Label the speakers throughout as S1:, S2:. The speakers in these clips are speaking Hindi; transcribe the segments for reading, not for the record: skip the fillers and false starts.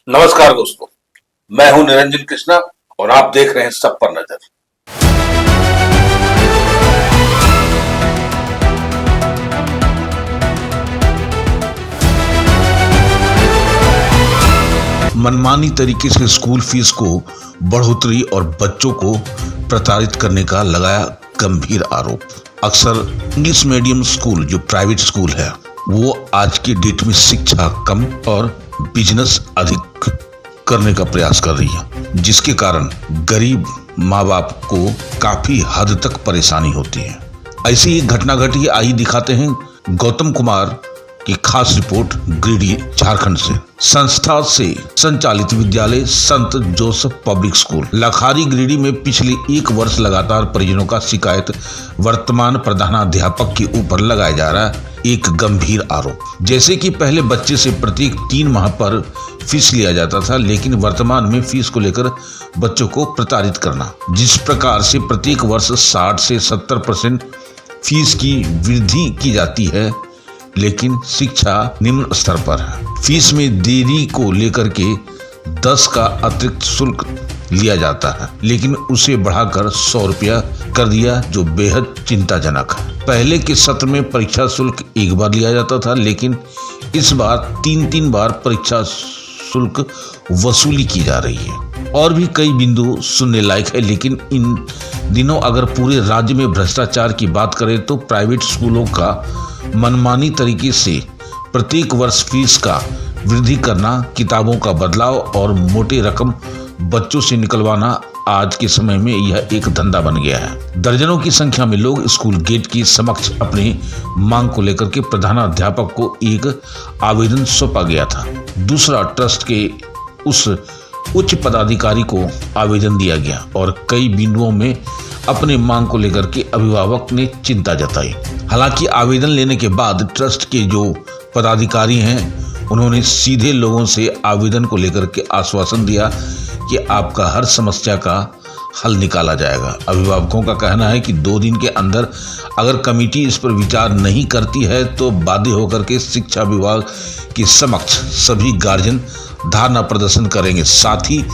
S1: नमस्कार दोस्तों, मैं हूं निरंजन कृष्णा और आप देख रहे हैं सब पर नजर। मनमानी तरीके से स्कूल फीस को बढ़ोतरी और बच्चों को प्रताड़ित करने का लगाया गंभीर आरोप। अक्सर इंग्लिश मीडियम स्कूल जो प्राइवेट स्कूल है वो आज की डेट में शिक्षा कम और बिजनेस अधिक करने का प्रयास कर रही है, जिसके कारण गरीब माँ बाप को काफी हद तक परेशानी होती है। ऐसी एक घटना घटी, आई दिखाते हैं गौतम कुमार की खास रिपोर्ट गिरिडीह झारखंड से। संस्था से संचालित विद्यालय संत जोसेफ पब्लिक स्कूल लखारी गिरिडीह में पिछले 1 वर्ष लगातार परिजनों का शिकायत वर्तमान प्रधानाध्यापक के ऊपर लगाया जा रहा है एक गंभीर आरोप। जैसे कि पहले बच्चे से प्रत्येक 3 माह पर फीस लिया जाता था, लेकिन वर्तमान में फीस को लेकर बच्चों को प्रताड़ित करना, जिस प्रकार से प्रत्येक वर्ष 60 से 70% फीस की वृद्धि की जाती है, लेकिन शिक्षा निम्न स्तर पर है। फीस में देरी को लेकर के 10 का अतिरिक्त शुल्क लिया जाता है, लेकिन उसे बढ़ाकर 100 रुपया कर दिया, जो बेहद चिंताजनक है। पहले के सत्र में परीक्षा शुल्क एक बार लिया जाता था, लेकिन इस बार 3 बार परीक्षा शुल्क वसूली की जा रही है। और भी कई बिंदु सुनने लायक है, लेकिन इन दिनों अगर पूरे राज्य में भ्रष्टाचार की बात करें तो प्राइवेट स्कूलों का मनमानी तरीके से प्रत्येक वर्ष फीस का वृद्धि करना, किताबों का बदलाव और मोटे रकम बच्चों से निकलवाना आज के समय में यह एक धंधा बन गया है। दर्जनों की संख्या में लोग स्कूल गेट के समक्ष अपनी मांग को लेकर के प्रधानाध्यापक को एक आवेदन सौंपा गया था। दूसरा, ट्रस्ट के उस उच्च पदाधिकारी को आवेदन दिया गया और कई बिंदुओं में अपने मांग को लेकर के अभिभावक ने चिंता जताई। हालांकि आवेदन लेने के बाद ट्रस्ट के जो पदाधिकारी हैं उन्होंने सीधे लोगों से आवेदन को लेकर के आश्वासन दिया कि आपका हर समस्या का हल निकाला जाएगा। अभिभावकों का कहना है कि 2 दिन के अंदर अगर कमेटी इस पर विचार नहीं करती है तो बाध्य होकर के शिक्षा विभाग के समक्ष सभी गार्जियन धरना प्रदर्शन करेंगे। साथ ही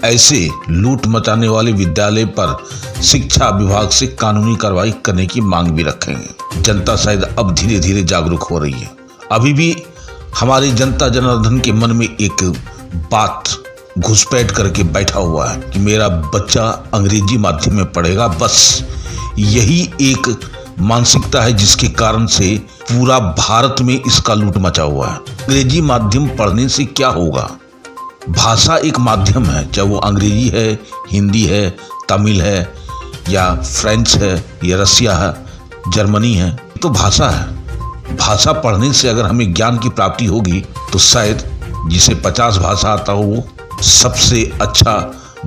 S1: ऐसे लूट मचाने वाले विद्यालय पर शिक्षा विभाग से कानूनी कार्रवाई करने की मांग भी रखेंगे। जनता शायद अब धीरे धीरे जागरूक हो रही है। अभी भी हमारी जनता जनार्दन के मन में एक बात घुसपैठ करके बैठा हुआ है कि मेरा बच्चा अंग्रेजी माध्यम में पढ़ेगा। बस यही एक मानसिकता है जिसके कारण से पूरा भारत में इसका लूट मचा हुआ है। अंग्रेजी माध्यम पढ़ने से क्या होगा? भाषा एक माध्यम है, चाहे वो अंग्रेजी है, हिंदी है, तमिल है या फ्रेंच है या रसिया है, जर्मनी है, तो भाषा है। भाषा पढ़ने से अगर हमें ज्ञान की प्राप्ति होगी तो शायद जिसे 50 भाषा आता हो वो सबसे अच्छा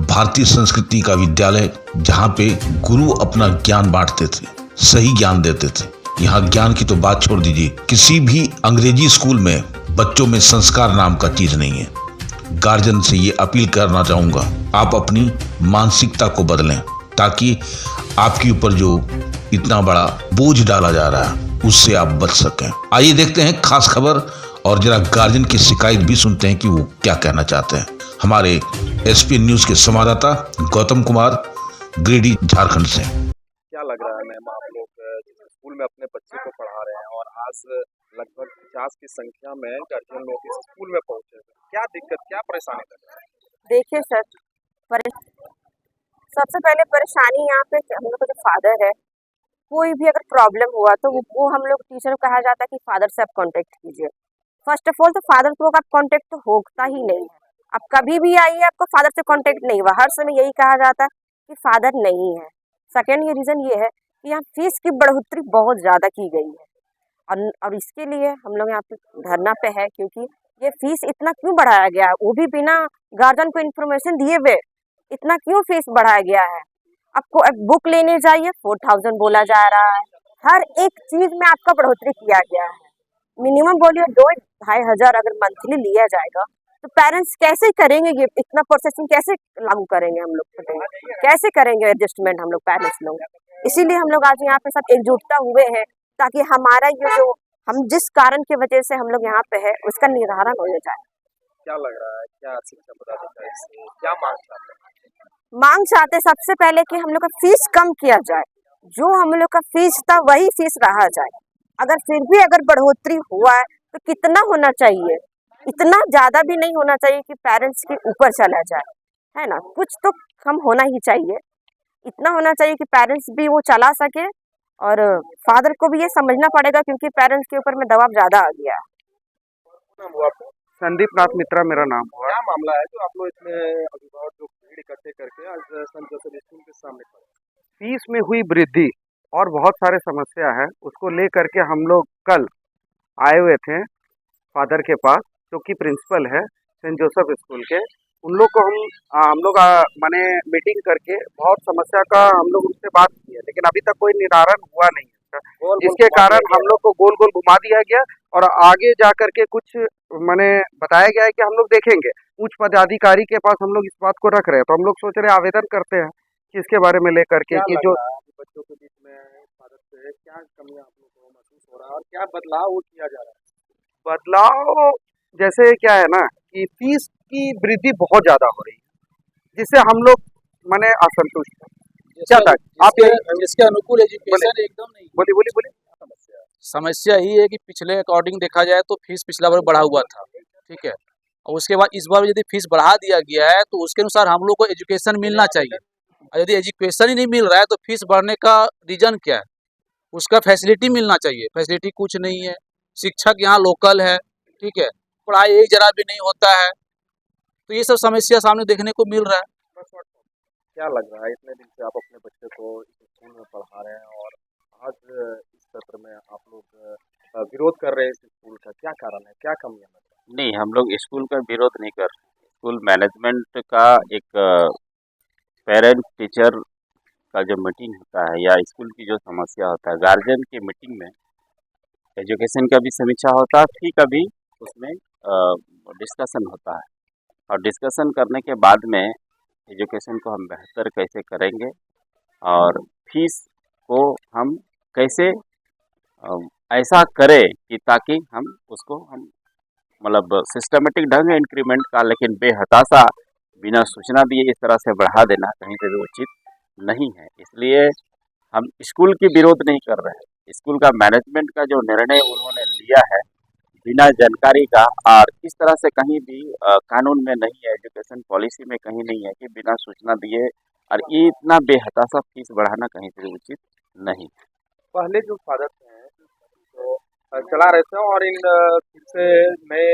S1: भारतीय संस्कृति का विद्यालय, जहाँ पे गुरु अपना ज्ञान बांटते थे, सही ज्ञान देते थे। यहाँ ज्ञान की तो बात छोड़ दीजिए, किसी भी अंग्रेजी स्कूल में बच्चों में संस्कार नाम का चीज नहीं है। गार्जियन से ये अपील करना चाहूंगा, आप अपनी मानसिकता को बदलें ताकि आपके ऊपर जो इतना बड़ा बोझ डाला जा रहा है उससे आप बच सकें। आइए देखते हैं खास खबर और जरा गार्जियन की शिकायत भी सुनते हैं कि वो क्या कहना चाहते हैं। हमारे एसपी न्यूज के संवाददाता गौतम कुमार, गिरिडीह झारखंड से।
S2: क्या लग रहा है मैम, आप लोग जिस स्कूल में अपने बच्चे को पढ़ा रहे हैं और आज लगभग 50 की संख्या में गार्जियन लोग इस स्कूल में पहुंचे, क्या दिक्कत, क्या परेशानी लग रहा है?
S3: देखिए सर, सबसे पहले परेशानी यहाँ पे हम लोग का जो फादर है, कोई भी अगर प्रॉब्लम हुआ तो वो हम लोग टीचर को कहा जाता है कि फादर से आप कांटेक्ट कीजिए। फर्स्ट ऑफ ऑल तो फादर को आप कांटेक्ट तो होता ही नहीं है। आप कभी भी आइए, आपको फादर से कांटेक्ट नहीं हुआ, हर समय यही कहा जाता है कि फादर नहीं है। सेकेंड ये रीज़न ये है कि यहाँ फीस की बढ़ोतरी बहुत ज़्यादा की गई है और इसके लिए हम लोग यहाँ पे धरना पे है, क्योंकि ये फीस इतना क्यों बढ़ाया गया है, वो भी बिना गार्जियन को इन्फॉर्मेशन दिए हुए इतना क्यों फीस बढ़ाया गया है। आपको एक बुक लेने जाइए 4000 बोला जा रहा है, हर एक चीज़ में आपका बढ़ोतरी किया गया है। मिनिमम बोलिए 2-2.5 हज़ार अगर मंथली लिया जाएगा तो पेरेंट्स कैसे करेंगे, ये इतना प्रोसेसिंग कैसे लागू करेंगे, हम लोग कैसे करेंगे एडजस्टमेंट हम लोग पेरेंट्स लोग। इसीलिए हम लोग आज यहाँ पे सब एकजुटता हुए हैं ताकि हमारा ये जो हम जिस कारण की वजह से हम लोग यहाँ पे है उसका निवारण हो जाए।
S2: क्या लग रहा है, क्या शिक्षा पदाधिकारी से क्या मांग चाहते हैं?
S3: मांग चाहते सबसे पहले कि हम लोग का फीस कम किया जाए, जो हम लोग का फीस था वही फीस रहा जाए। अगर फिर भी अगर बढ़ोतरी हुआ है तो कितना होना चाहिए, इतना ज्यादा भी नहीं होना चाहिए कि पेरेंट्स के ऊपर चला जाए, है ना। कुछ तो कम होना ही चाहिए, इतना होना चाहिए कि पेरेंट्स भी वो चला सके और फादर को भी ये समझना पड़ेगा क्योंकि पेरेंट्स के ऊपर में दबाव ज्यादा आ गया है।
S2: नाम हुआ आपका?
S4: संदीप नाथ मित्रा मेरा नाम हुआ।
S2: क्या मामला है जो आप लोग इसमें अभिभावक जो भीड़ इकट्ठे करके आज संत जोसेफ स्कूल के सामने खड़े हैं?
S4: फीस में हुई वृद्धि और बहुत सारे समस्या है, उसको लेकर के हम लोग कल आए हुए थे फादर के पास, जो कि प्रिंसिपल है सेंट जोसेफ स्कूल के। उन लोग को हम लोग माने मीटिंग करके बहुत समस्या का हम लोग उनसे बात की है, लेकिन अभी तक कोई निवारण हुआ नहीं है, जिसके कारण हम लोग को गोल गोल घुमा दिया गया और आगे जा करके कुछ माने बताया गया है कि हम लोग देखेंगे। उच्च पदाधिकारी के पास हम लोग इस बात को रख रहे हैं, तो हम लोग सोच रहे हैं आवेदन करते हैं कि इसके बारे में लेकर के
S2: क्या
S4: कि
S2: लग
S4: जो
S2: रहा है कि बच्चों के बीच में फादर से क्या कमियां आप लोग को महसूस हो रहा है और क्या बदलाव वो किया जा रहा है?
S4: बदलाव जैसे क्या है ना कि फीस की वृद्धि बहुत ज्यादा हो रही है, जिससे हम लोग माने असंतुष्ट हैं। क्या तक आप
S5: जिसके अनुकूल एजुकेशन एकदम नहीं।
S4: बोलिए बोलिए बोलिए।
S2: समस्या
S5: समस्या ही है कि पिछले अकॉर्डिंग देखा जाए तो फीस पिछला बार बढ़ा हुआ था, ठीक है, और उसके बाद इस बार यदि फीस बढ़ा दिया गया है तो उसके अनुसार हम लोग को एजुकेशन मिलना चाहिए, और यदि एजुकेशन ही नहीं मिल रहा है तो फीस बढ़ने का रीजन क्या है? उसका फैसिलिटी मिलना चाहिए, फैसिलिटी कुछ नहीं है। शिक्षक यहाँ लोकल है, ठीक है, पढ़ाई एक जरा भी नहीं होता है, तो ये सब समस्या सामने देखने को मिल रहा है।
S2: क्या लग रहा है इतने दिन से आप अपने बच्चे को इस स्कूल में पढ़ा रहे हैं और आज इस सत्र में आप लोग विरोध कर रहे हैं इस स्कूल का, क्या कारण है, क्या कमियां लग रही
S6: नहीं, हम लोग स्कूल का विरोध नहीं कर रहे। स्कूल मैनेजमेंट का एक पेरेंट टीचर का जो मीटिंग होता है या स्कूल की जो समस्या होता है, गार्जियन की मीटिंग में एजुकेशन का भी समीक्षा होता है, फी का भी उसमें डिस्कशन होता है, और डिस्कशन करने के बाद में एजुकेशन को हम बेहतर कैसे करेंगे और फीस को हम कैसे ऐसा करें कि ताकि हम उसको हम मतलब सिस्टमेटिक ढंग से इंक्रीमेंट का, लेकिन बेहताशा बिना सूचना दिए इस तरह से बढ़ा देना कहीं से भी उचित नहीं है। इसलिए हम स्कूल की विरोध नहीं कर रहे हैं। स्कूल का मैनेजमेंट का जो निर्णय उन्होंने लिया है बिना जानकारी का, और इस तरह से कहीं भी कानून में नहीं है, एजुकेशन पॉलिसी में कहीं नहीं है कि बिना सूचना दिए और ये इतना बेहताशा फीस बढ़ाना कहीं से भी उचित नहीं।
S2: पहले जो फादर थे जो चला रहे थे और इन फिर से नए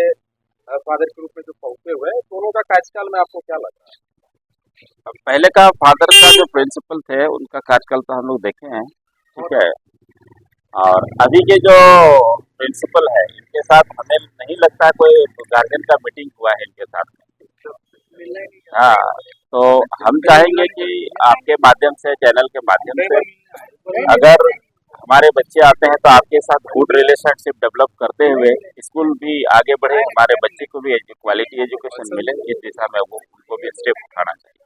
S2: फादर के रूप में जो पहुंचे हुए, दोनों का कार्यकाल में आपको क्या लग रहा है?
S6: पहले का फादर का जो प्रिंसिपल थे उनका कार्यकाल तो हम लोग देखे हैं, ठीक है, और अभी के जो प्रिंसिपल है इनके साथ हमें नहीं लगता है कोई गार्जियन का मीटिंग हुआ है इनके साथ में। हाँ, तो हम चाहेंगे कि आपके माध्यम से, चैनल के माध्यम से, अगर हमारे बच्चे आते हैं तो आपके साथ गुड रिलेशनशिप डेवलप करते हुए स्कूल भी आगे बढ़े, हमारे बच्चे को भी क्वालिटी एजुकेशन मिले, इस दिशा में वो उनको भी स्टेप उठाना चाहिए।